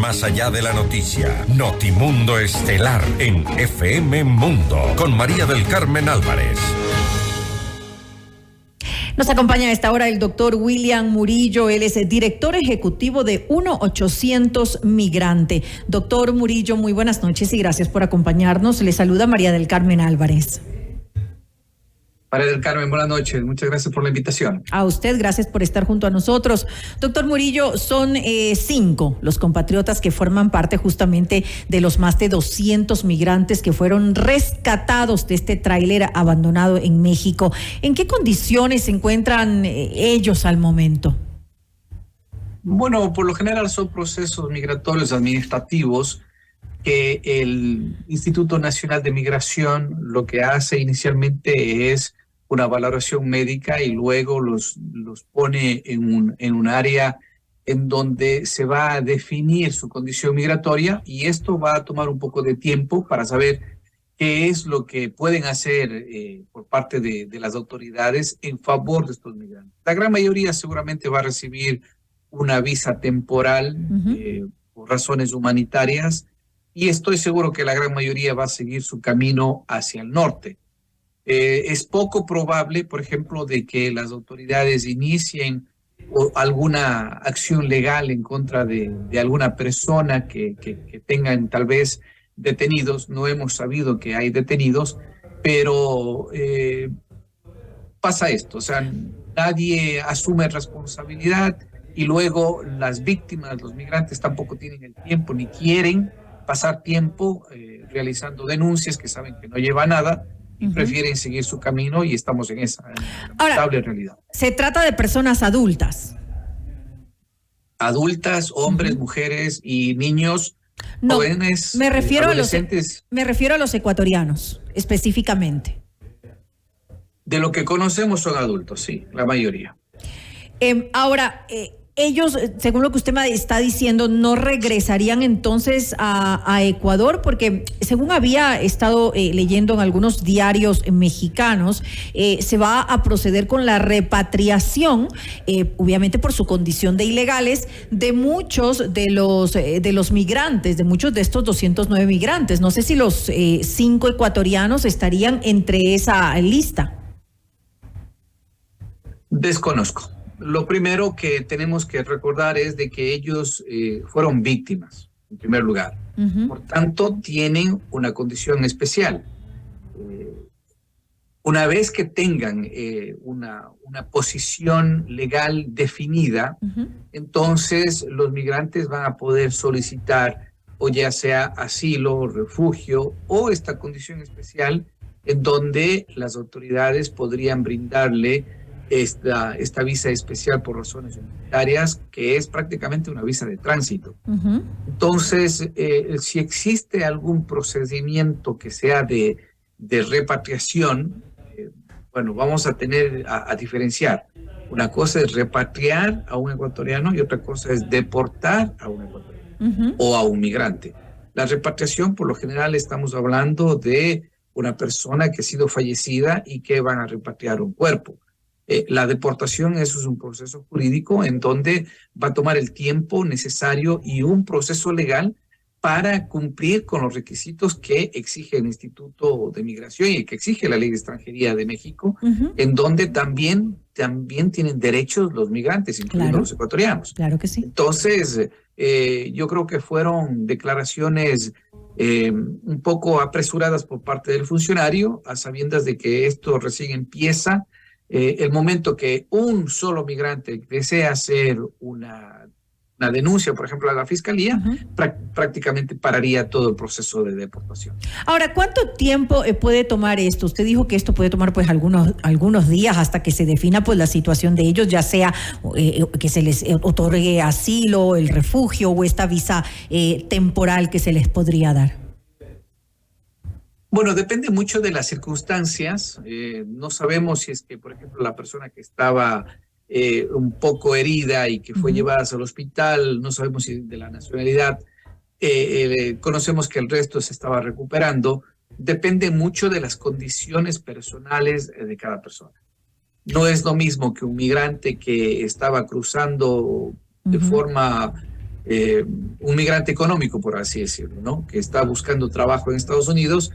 más allá de la noticia. Notimundo Estelar en FM Mundo con María del Carmen Álvarez. Nos acompaña a esta hora el doctor William Murillo. Él es el director ejecutivo de 1-800 Migrante. Doctor Murillo, muy buenas noches y gracias por acompañarnos. Le saluda María del Carmen Álvarez. María del Carmen, buenas noches. Muchas gracias por la invitación. A usted, gracias por estar junto a nosotros. Doctor Murillo, son 5 los compatriotas que forman parte justamente de los más de 200 migrantes que fueron rescatados de este tráiler abandonado en México. ¿En qué condiciones se encuentran ellos al momento? Bueno, por lo general son procesos migratorios administrativos que el Instituto Nacional de Migración lo que hace inicialmente es una valoración médica y luego los pone en un área en donde se va a definir su condición migratoria, y esto va a tomar un poco de tiempo para saber qué es lo que pueden hacer por parte de las autoridades en favor de estos migrantes. La gran mayoría seguramente va a recibir una visa temporal por razones humanitarias, y estoy seguro que la gran mayoría va a seguir su camino hacia el norte. Es poco probable, por ejemplo, de que las autoridades inicien alguna acción legal en contra de alguna persona que tengan tal vez detenidos. No hemos sabido que hay detenidos, pero pasa esto, o sea, nadie asume responsabilidad y luego las víctimas, los migrantes, tampoco tienen el tiempo ni quieren pasar tiempo realizando denuncias que saben que no lleva a nada. Y prefieren seguir su camino, y estamos en esa lamentable realidad. Se trata de personas adultas. Adultas, hombres, mujeres y niños, jóvenes, adolescentes. Me refiero a los ecuatorianos, específicamente. De lo que conocemos son adultos, sí, la mayoría. Ahora, ellos, según lo que usted me está diciendo, no regresarían entonces a Ecuador, porque según había estado leyendo en algunos diarios mexicanos, se va a proceder con la repatriación, obviamente por su condición de ilegales, de muchos de los migrantes, de muchos de estos 209 migrantes. No sé si los 5 ecuatorianos estarían entre esa lista. Desconozco. Lo primero que tenemos que recordar es de que ellos fueron víctimas, en primer lugar. Por tanto, tienen una condición especial. Una vez que tengan una posición legal definida, entonces los migrantes van a poder solicitar o ya sea asilo, refugio o esta condición especial en donde las autoridades podrían brindarle esta visa especial por razones humanitarias, que es prácticamente una visa de tránsito. Entonces, si existe algún procedimiento que sea de repatriación, bueno, vamos a tener a diferenciar. Una cosa es repatriar a un ecuatoriano y otra cosa es deportar a un ecuatoriano o a un migrante. La repatriación, por lo general, estamos hablando de una persona que ha sido fallecida y que van a repatriar un cuerpo. La deportación, eso es un proceso jurídico en donde va a tomar el tiempo necesario y un proceso legal para cumplir con los requisitos que exige el Instituto de Migración y que exige la Ley de Extranjería de México, en donde también tienen derechos los migrantes, incluyendo los ecuatorianos. Claro que sí. Entonces, yo creo que fueron declaraciones un poco apresuradas por parte del funcionario, a sabiendas de que esto recién empieza. El momento que un solo migrante desea hacer una denuncia, por ejemplo, a la fiscalía, prácticamente pararía todo el proceso de deportación. Ahora, ¿cuánto tiempo puede tomar esto? Usted dijo que esto puede tomar pues algunos días hasta que se defina pues la situación de ellos, ya sea que se les otorgue asilo, el refugio o esta visa temporal que se les podría dar. Bueno, depende mucho de las circunstancias. No sabemos si es que, por ejemplo, la persona que estaba un poco herida y que fue llevada al hospital, no sabemos si de la nacionalidad, conocemos que el resto se estaba recuperando. Depende mucho de las condiciones personales de cada persona. No es lo mismo que un migrante que estaba cruzando de forma un migrante económico, por así decirlo, ¿no? Que está buscando trabajo en Estados Unidos,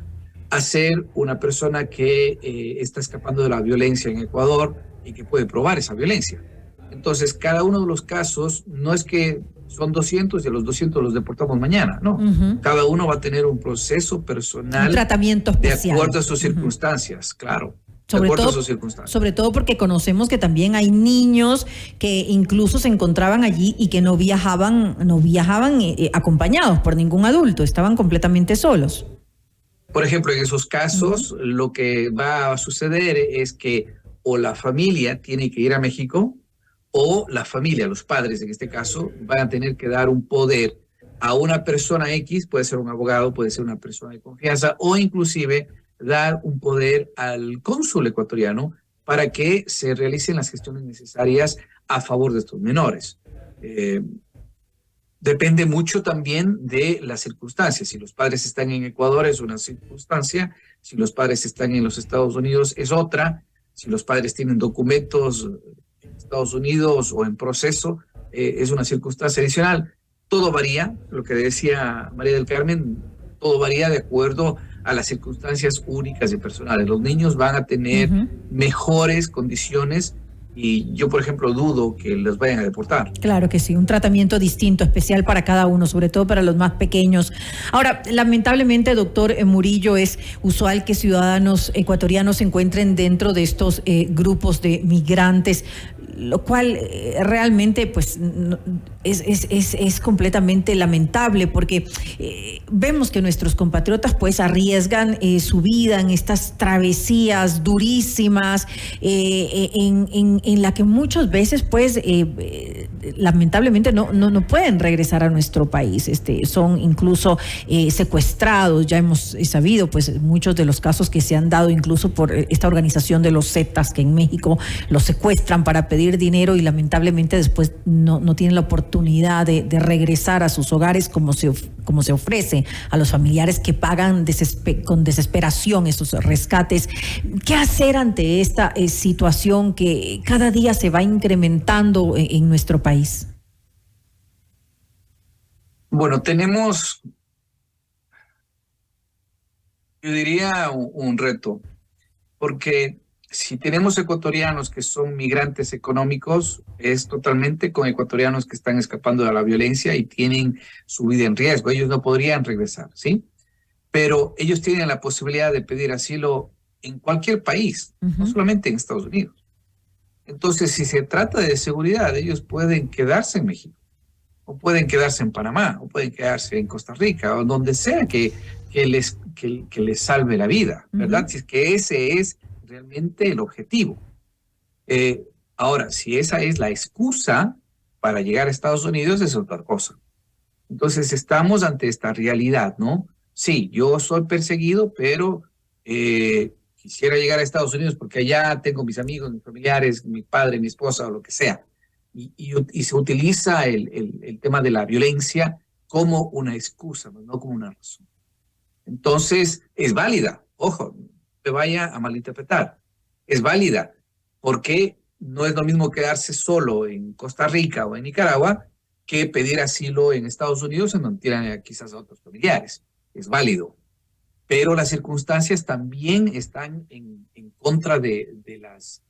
a ser una persona que está escapando de la violencia en Ecuador y que puede probar esa violencia. Entonces, cada uno de los casos no es que son 200 y a los 200 los deportamos mañana, no. Cada uno va a tener un proceso personal, un tratamiento especial, de acuerdo a sus circunstancias, claro. Sobre todo porque conocemos que también hay niños que incluso se encontraban allí y que no viajaban acompañados por ningún adulto, estaban completamente solos. Por ejemplo, en esos casos, lo que va a suceder es que o la familia tiene que ir a México, o la familia, los padres en este caso, van a tener que dar un poder a una persona X, puede ser un abogado, puede ser una persona de confianza, o inclusive dar un poder al cónsul ecuatoriano para que se realicen las gestiones necesarias a favor de estos menores. Depende mucho también de las circunstancias. Si los padres están en Ecuador es una circunstancia, si los padres están en los Estados Unidos es otra, si los padres tienen documentos en Estados Unidos o en proceso es una circunstancia adicional. Todo varía, lo que decía María del Carmen, todo varía de acuerdo a las circunstancias únicas y personales. Los niños van a tener mejores condiciones y yo, por ejemplo, dudo que los vayan a deportar. Claro que sí, un tratamiento distinto, especial para cada uno, sobre todo para los más pequeños. Ahora, lamentablemente, doctor Murillo, es usual que ciudadanos ecuatorianos se encuentren dentro de estos grupos de migrantes, lo cual realmente pues es completamente lamentable, porque vemos que nuestros compatriotas pues arriesgan su vida en estas travesías durísimas, en la que muchas veces pues lamentablemente no pueden regresar a nuestro país, son incluso secuestrados. Ya hemos sabido pues muchos de los casos que se han dado incluso por esta organización de los Zetas, que en México los secuestran para pedir dinero y lamentablemente después no tienen la oportunidad de regresar a sus hogares como se ofrece a los familiares que pagan con desesperación esos rescates. ¿Qué hacer ante esta situación que cada día se va incrementando en nuestro país? Bueno, tenemos, yo diría, un reto, porque si tenemos ecuatorianos que son migrantes económicos, es totalmente con ecuatorianos que están escapando de la violencia y tienen su vida en riesgo. Ellos no podrían regresar, ¿sí? Pero ellos tienen la posibilidad de pedir asilo en cualquier país, no solamente en Estados Unidos. Entonces, si se trata de seguridad, ellos pueden quedarse en México, o pueden quedarse en Panamá, o pueden quedarse en Costa Rica, o donde sea que les salve la vida, ¿verdad? Si es que ese es realmente el objetivo. Ahora, si esa es la excusa para llegar a Estados Unidos, es otra cosa. Entonces, estamos ante esta realidad, ¿no? Sí, yo soy perseguido, pero quisiera llegar a Estados Unidos porque allá tengo mis amigos, mis familiares, mi padre, mi esposa o lo que sea. Y se utiliza el tema de la violencia como una excusa, no como una razón. Entonces, es válida, ojo, te vaya a malinterpretar. Es válida, porque no es lo mismo quedarse solo en Costa Rica o en Nicaragua que pedir asilo en Estados Unidos, en donde tienen quizás a otros familiares. Es válido. Pero las circunstancias también están en contra de las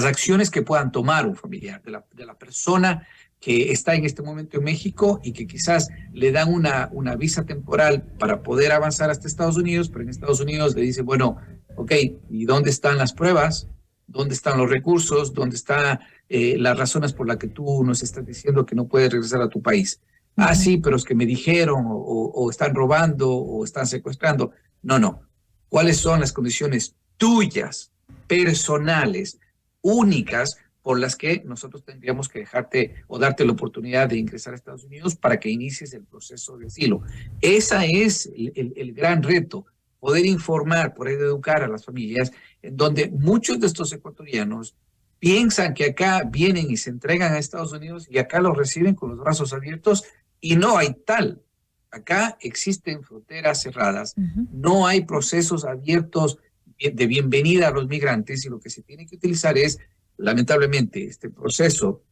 acciones que puedan tomar un familiar, de la persona que está en este momento en México y que quizás le dan una visa temporal para poder avanzar hasta Estados Unidos, pero en Estados Unidos le dicen, bueno, ok, ¿y dónde están las pruebas? ¿Dónde están los recursos? ¿Dónde están las razones por las que tú nos estás diciendo que no puedes regresar a tu país? Ah, sí, pero es que me dijeron, o están robando, o están secuestrando. No. ¿Cuáles son las condiciones tuyas, personales, únicas, por las que nosotros tendríamos que dejarte o darte la oportunidad de ingresar a Estados Unidos para que inicies el proceso de asilo? Ese es el gran reto, poder informar, poder educar a las familias, en donde muchos de estos ecuatorianos piensan que acá vienen y se entregan a Estados Unidos y acá los reciben con los brazos abiertos, y no hay tal. Acá existen fronteras cerradas, no hay procesos abiertos de bienvenida a los migrantes, y lo que se tiene que utilizar es, lamentablemente, este proceso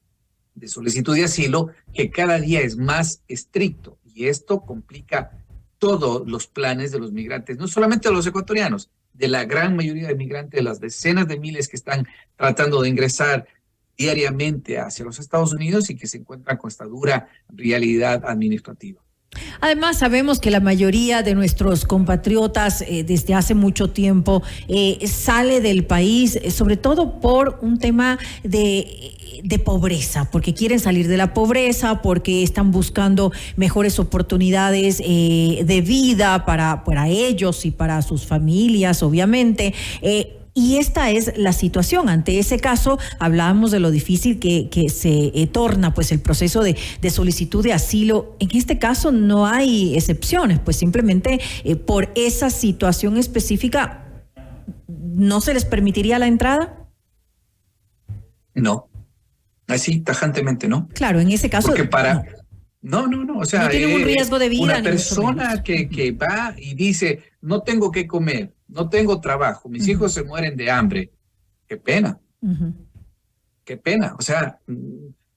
de solicitud de asilo que cada día es más estricto, y esto complica todos los planes de los migrantes, no solamente de los ecuatorianos, de la gran mayoría de migrantes, de las decenas de miles que están tratando de ingresar diariamente hacia los Estados Unidos y que se encuentran con esta dura realidad administrativa. Además, sabemos que la mayoría de nuestros compatriotas desde hace mucho tiempo sale del país, sobre todo por un tema de pobreza, porque quieren salir de la pobreza, porque están buscando mejores oportunidades de vida para ellos y para sus familias, obviamente. Y esta es la situación. Ante ese caso, hablábamos de lo difícil que se torna pues el proceso de solicitud de asilo. En este caso no hay excepciones, pues simplemente por esa situación específica, ¿no se les permitiría la entrada? No, así tajantemente no. Claro, en ese caso. Porque no, o sea, no tienen un riesgo de vida. Una persona que va y dice, no tengo que comer, no tengo trabajo, mis hijos se mueren de hambre. Qué pena. Qué pena. O sea,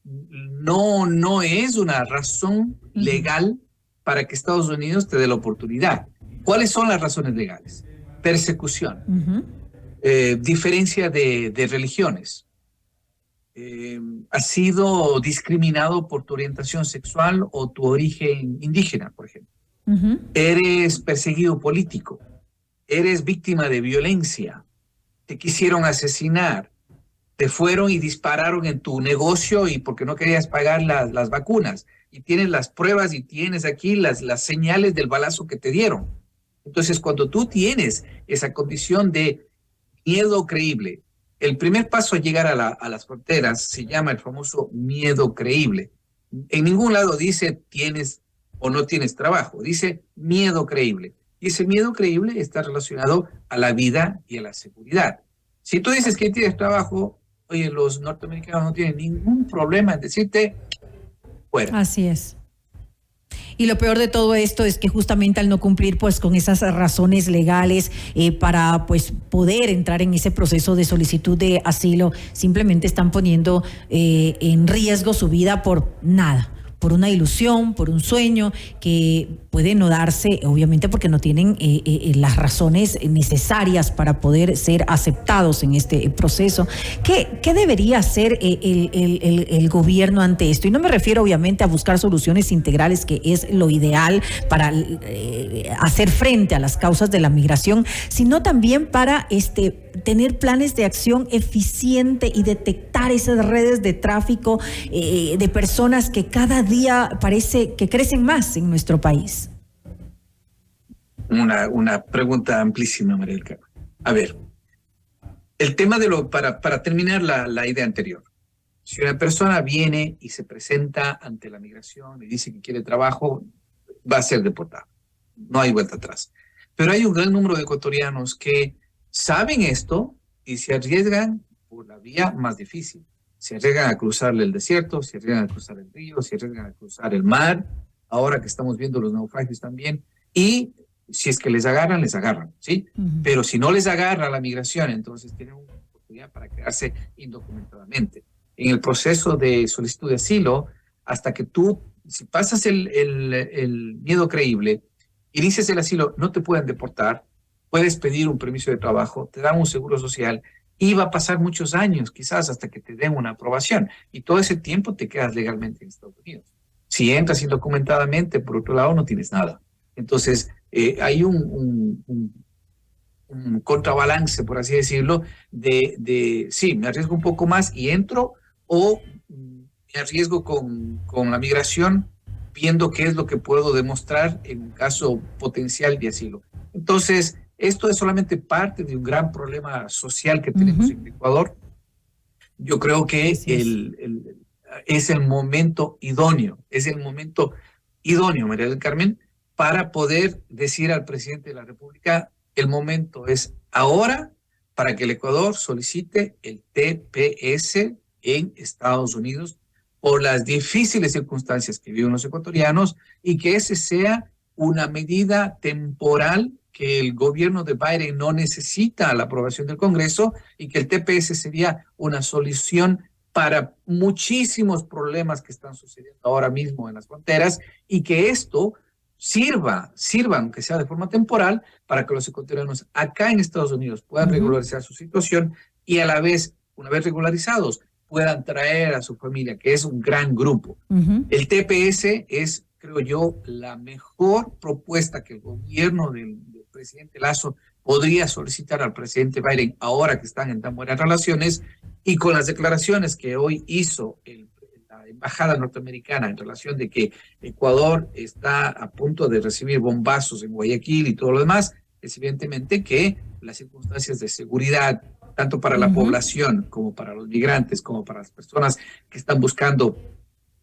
no es una razón legal para que Estados Unidos te dé la oportunidad. ¿Cuáles son las razones legales? Persecución, diferencia de religiones. Has sido discriminado por tu orientación sexual o tu origen indígena, por ejemplo. Eres perseguido político, eres víctima de violencia, te quisieron asesinar, te fueron y dispararon en tu negocio y porque no querías pagar las vacunas, y tienes las pruebas y tienes aquí las señales del balazo que te dieron. Entonces, cuando tú tienes esa condición de miedo creíble, el primer paso a llegar a las fronteras se llama el famoso miedo creíble. En ningún lado dice tienes o no tienes trabajo, dice miedo creíble. Y ese miedo creíble está relacionado a la vida y a la seguridad. Si tú dices que tienes trabajo, oye, los norteamericanos no tienen ningún problema en decirte fuera. Así es. Y lo peor de todo esto es que justamente al no cumplir pues con esas razones legales para pues poder entrar en ese proceso de solicitud de asilo, simplemente están poniendo en riesgo su vida por nada, por una ilusión, por un sueño que puede no darse, obviamente porque no tienen las razones necesarias para poder ser aceptados en este proceso. ¿Qué debería hacer el gobierno ante esto? Y no me refiero obviamente a buscar soluciones integrales, que es lo ideal para hacer frente a las causas de la migración, sino también para tener planes de acción eficiente y detectar esas redes de tráfico de personas que cada día parece que crecen más en nuestro país. Una pregunta amplísima, María del Carmen. A ver, el tema para terminar la idea anterior. Si una persona viene y se presenta ante la migración y dice que quiere trabajo, va a ser deportado. No hay vuelta atrás. Pero hay un gran número de ecuatorianos que saben esto y se arriesgan por la vía más difícil. Se arriesgan a cruzar el desierto, se arriesgan a cruzar el río, se arriesgan a cruzar el mar, ahora que estamos viendo los naufragios también, y si es que les agarran, ¿sí? Pero si no les agarra la migración, entonces tienen una oportunidad para quedarse indocumentadamente. En el proceso de solicitud de asilo, hasta que tú, si pasas el miedo creíble, inicias el asilo, no te pueden deportar, puedes pedir un permiso de trabajo, te dan un seguro social, y va a pasar muchos años, quizás, hasta que te den una aprobación. Y todo ese tiempo te quedas legalmente en Estados Unidos. Si entras indocumentadamente, por otro lado, no tienes nada. Entonces, hay un contrabalance, por así decirlo, sí, me arriesgo un poco más y entro, o me arriesgo con la migración, viendo qué es lo que puedo demostrar en un caso potencial de asilo. Entonces, esto es solamente parte de un gran problema social que tenemos en Ecuador. Yo creo que es el momento idóneo, María del Carmen, para poder decir al presidente de la República, el momento es ahora para que el Ecuador solicite el TPS en Estados Unidos por las difíciles circunstancias que viven los ecuatorianos, y que ese sea una medida temporal, que el gobierno de Biden no necesita la aprobación del Congreso, y que el TPS sería una solución para muchísimos problemas que están sucediendo ahora mismo en las fronteras, y que esto sirva, aunque sea de forma temporal, para que los ecuatorianos acá en Estados Unidos puedan regularizar su situación y a la vez, una vez regularizados, puedan traer a su familia, que es un gran grupo. El TPS es, creo yo, la mejor propuesta que el gobierno del presidente Lasso podría solicitar al presidente Biden ahora que están en tan buenas relaciones, y con las declaraciones que hoy hizo la embajada norteamericana en relación de que Ecuador está a punto de recibir bombazos en Guayaquil y todo lo demás, es evidentemente que las circunstancias de seguridad, tanto para la población como para los migrantes, como para las personas que están buscando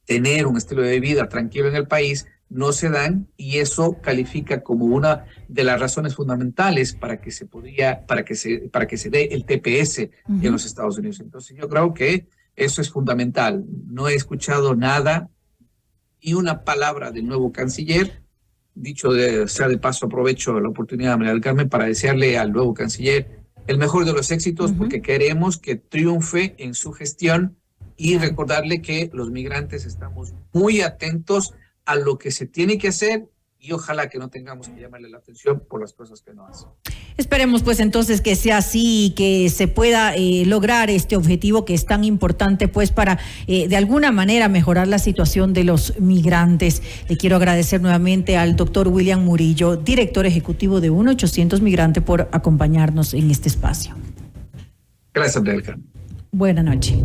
tener un estilo de vida tranquilo en el país, no se dan, y eso califica como una de las razones fundamentales para que se dé el TPS en los Estados Unidos. Entonces yo creo que eso es fundamental. No he escuchado nada, ni una palabra del nuevo canciller. Dicho sea de paso, aprovecho la oportunidad, María del Carmen, para desearle al nuevo canciller el mejor de los éxitos, porque queremos que triunfe en su gestión, y recordarle que los migrantes estamos muy atentos a lo que se tiene que hacer, y ojalá que no tengamos que llamarle la atención por las cosas que no hace. Esperemos pues entonces que sea así y que se pueda lograr este objetivo que es tan importante pues para de alguna manera mejorar la situación de los migrantes. Le quiero agradecer nuevamente al doctor William Murillo, director ejecutivo de 1-800 Migrante, por acompañarnos en este espacio. Gracias, Andrea. Buenas noches.